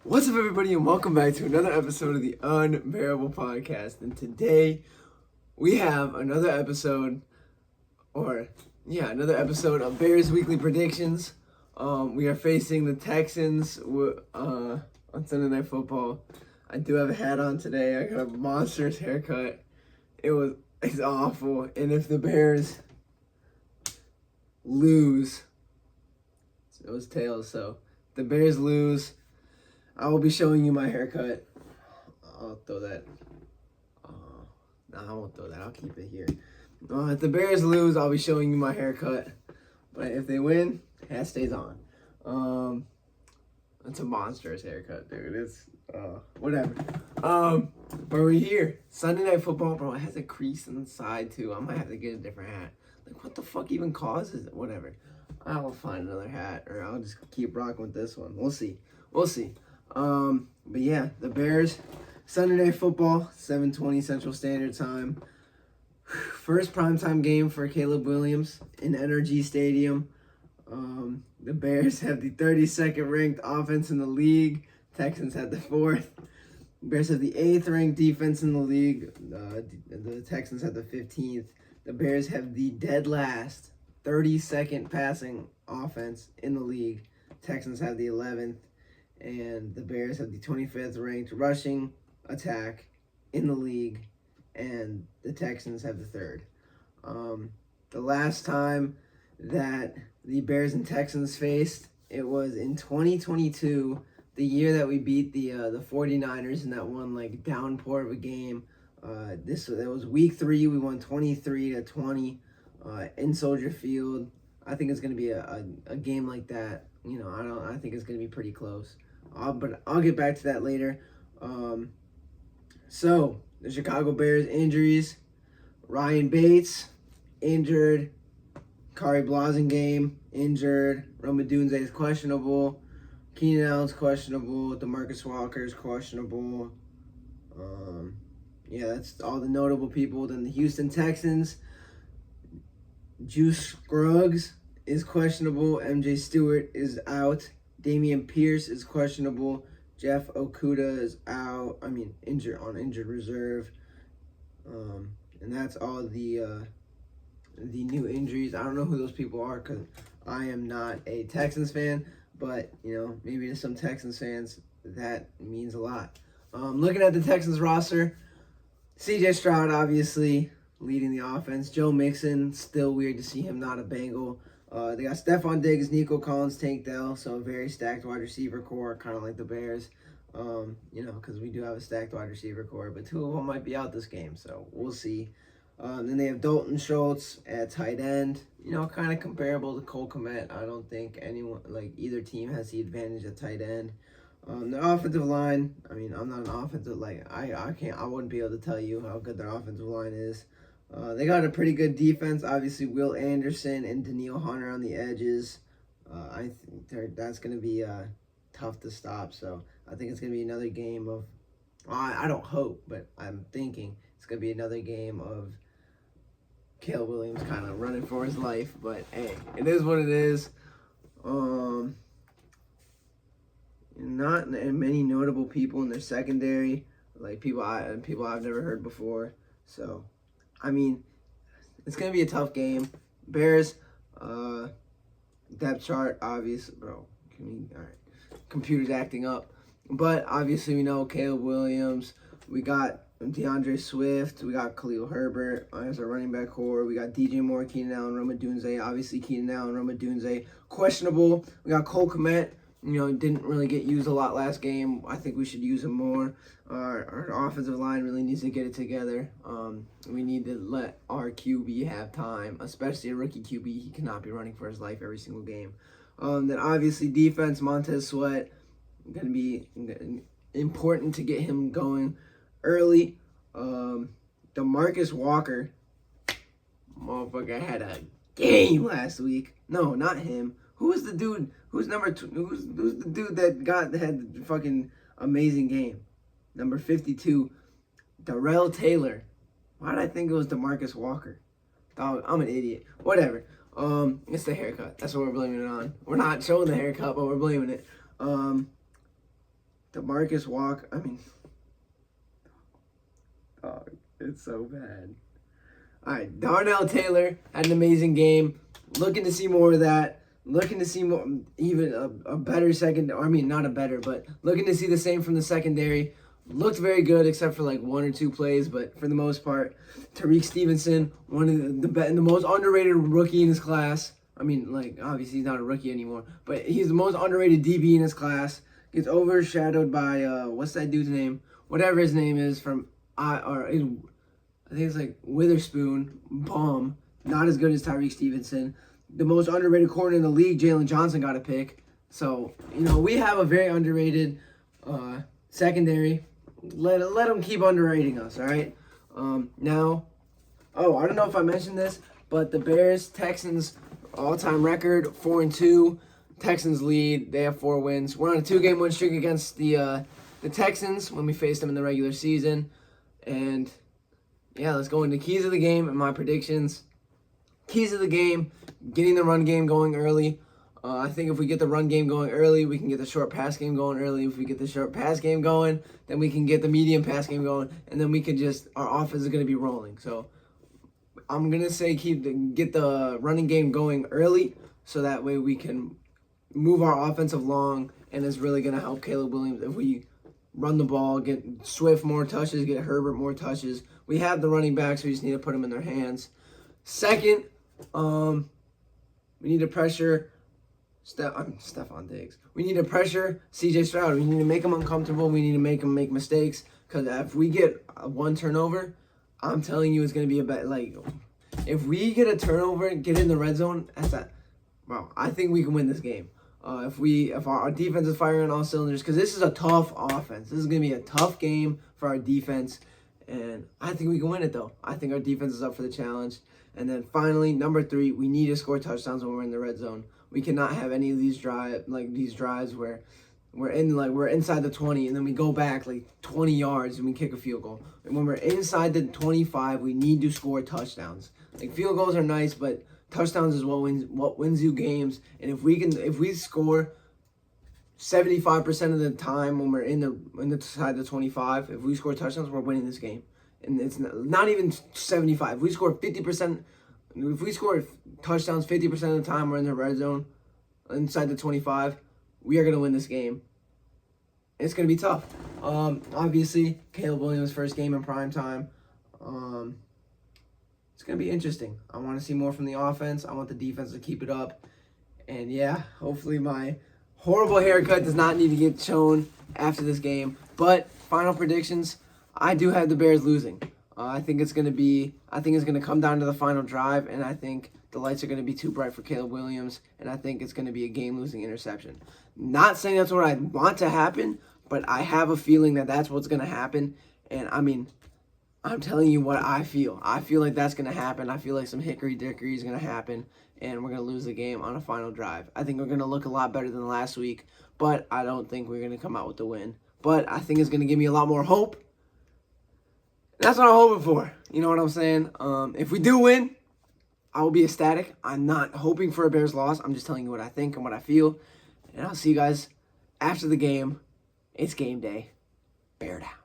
What's up, everybody, and welcome back to another episode of the Unbearable Podcast. And today we have another episode of Bears Weekly Predictions. We are facing the Texans on Sunday Night Football. I do have a hat on today. I got a monstrous haircut. It's awful. And if the Bears lose, it was tails. So if the Bears lose, I will be showing you my haircut. I'll throw that. No, I won't throw that. I'll keep it here. If the Bears lose, I'll be showing you my haircut. But if they win, hat stays on. It's a monstrous haircut, dude. It's whatever. But we're here. Sunday Night Football, bro. It has a crease on the side too. I might have to get a different hat. Like, what the fuck even causes it? Whatever. I'll find another hat, or I'll just keep rocking with this one. We'll see. But yeah, the Bears, Sunday Night Football, 7:20 Central Standard Time. First primetime game for Caleb Williams in NRG Stadium. The Bears have the 32nd ranked offense in the league. Texans had the 4th. The Bears have the 8th ranked defense in the league. The Texans have the 15th. The Bears have the dead last 32nd passing offense in the league. Texans have the 11th. And the Bears have the 25th ranked rushing attack in the league, and the Texans have the 3rd. The last time that the Bears and Texans faced, it was in 2022, the year that we beat the 49ers in that one downpour of a game. That was week 3. We won 23-20 in Soldier Field. I think it's gonna be a game like that. I think it's gonna be pretty close. But I'll get back to that later. So, the Chicago Bears injuries. Ryan Bates, injured. Kari Blasingame, injured. Roma Dunze is questionable. Keenan Allen's questionable. DeMarcus Walker is questionable. That's all the notable people. Then the Houston Texans. Juice Scruggs is questionable. MJ Stewart is out. Damian Pierce is questionable. Jeff Okuda is out. Injured on injured reserve. And that's all the new injuries. I don't know who those people are because I am not a Texans fan. But maybe to some Texans fans that means a lot. Looking at the Texans roster, C.J. Stroud obviously leading the offense. Joe Mixon, still weird to see him not a Bengal. They got Stephon Diggs, Nico Collins, Tank Dell, so a very stacked wide receiver core, kind of like the Bears, because we do have a stacked wide receiver core, but 2 of them might be out this game, so we'll see. Then they have Dalton Schultz at tight end, kind of comparable to Cole Kmet. I don't think either team has the advantage at tight end. The offensive line, I'm not an offensive, I wouldn't be able to tell you how good their offensive line is. They got a pretty good defense. Obviously, Will Anderson and Daniil Hunter on the edges. I think that's going to be tough to stop. So I think it's going to be another game of, I don't hope, but I'm thinking it's going to be another game of Caleb Williams kind of running for his life. But hey, it is what it is. Not many notable people in their secondary, people I've never heard before. So it's going to be a tough game. Bears, depth chart, obvious, bro. All right. Computer's acting up. But obviously we know Caleb Williams. We got DeAndre Swift. We got Khalil Herbert as our running back core. We got DJ Moore, Keenan Allen, Roma Dunze. Obviously Keenan Allen, Roma Dunze, questionable. We got Cole Kmet. Didn't really get used a lot last game. I think we should use him more. Our offensive line really needs to get it together. We need to let our QB have time, especially a rookie QB. He cannot be running for his life every single game. Then obviously defense, Montez Sweat, going to be important to get him going early. DeMarcus Walker, motherfucker had a game last week. No, not him. Who was the dude? Who's number 2? Who's the dude that had the fucking amazing game? Number 52, Darrell Taylor. Why did I think it was DeMarcus Walker? Oh, I'm an idiot. Whatever. It's the haircut. That's what we're blaming it on. We're not showing the haircut, but we're blaming it. DeMarcus Walker. I mean, it's so bad. All right, Darnell Taylor had an amazing game. Looking to see more of that. Looking to see more, even a better second. I mean, not a better, but looking to see the same from the secondary. Looked very good, except for like 1 or 2 plays, but for the most part, Tariq Stevenson, one of the most underrated rookie in his class. I mean, like, obviously he's not a rookie anymore, but he's the most underrated DB in his class. Gets overshadowed by what's that dude's name? Whatever his name is from I think it's like Witherspoon. Bomb. Not as good as Tariq Stevenson. The most underrated corner in the league, Jalen Johnson, got a pick. So, we have a very underrated secondary. Let them keep underrating us, all right? Now, I don't know if I mentioned this, but the Bears, Texans, all-time record, 4-2. Texans lead. They have 4 wins. We're on a 2-game win streak against the Texans when we faced them in the regular season. And, yeah, let's go into keys of the game and my predictions. Keys of the game, getting the run game going early. I think if we get the run game going early, we can get the short pass game going early. If we get the short pass game going, then we can get the medium pass game going, and then we can our offense is going to be rolling. So I'm going to say get the running game going early, so that way we can move our offensive long, and it's really going to help Caleb Williams if we run the ball, get Swift more touches, get Herbert more touches. We have the running backs, we just need to put them in their hands. Second, we need to pressure Stephon Diggs. We need to pressure C.J. Stroud. We need to make him uncomfortable. We need to make him make mistakes. Because if we get 1 turnover, I'm telling you it's going to be a bad, if we get a turnover and get in the red zone, I think we can win this game. If our defense is firing on all cylinders, because this is a tough offense. This is going to be a tough game for our defense. And I think we can win it, though. I think our defense is up for the challenge. And then finally, number 3, we need to score touchdowns when we're in the red zone. We cannot have any of these drives where we're inside the 20 and then we go back 20 yards and we kick a field goal. And when we're inside the 25, we need to score touchdowns. Field goals are nice, but touchdowns is what wins you games. And if we score 75% of the time when we're in the side of the 25, if we score touchdowns, we're winning this game. And it's not even 75. If we score 50%, if we score touchdowns 50% of the time we're in the red zone, inside the 25, we are going to win this game. It's going to be tough. Obviously, Caleb Williams' first game in prime time. It's going to be interesting. I want to see more from the offense. I want the defense to keep it up. And yeah, hopefully my horrible haircut does not need to get shown after this game. But final predictions, I do have the Bears losing. I think it's going to come down to the final drive, and I think the lights are going to be too bright for Caleb Williams, and I think it's going to be a game-losing interception. Not saying that's what I want to happen, but I have a feeling that that's what's going to happen. And I mean, I'm telling you what I feel. I feel like that's going to happen. I feel like some hickory-dickory is going to happen, and we're going to lose the game on a final drive. I think we're going to look a lot better than last week, but I don't think we're going to come out with the win. But I think it's going to give me a lot more hope. That's what I'm hoping for. You know what I'm saying? If we do win, I will be ecstatic. I'm not hoping for a Bears loss. I'm just telling you what I think and what I feel. And I'll see you guys after the game. It's game day. Bear down.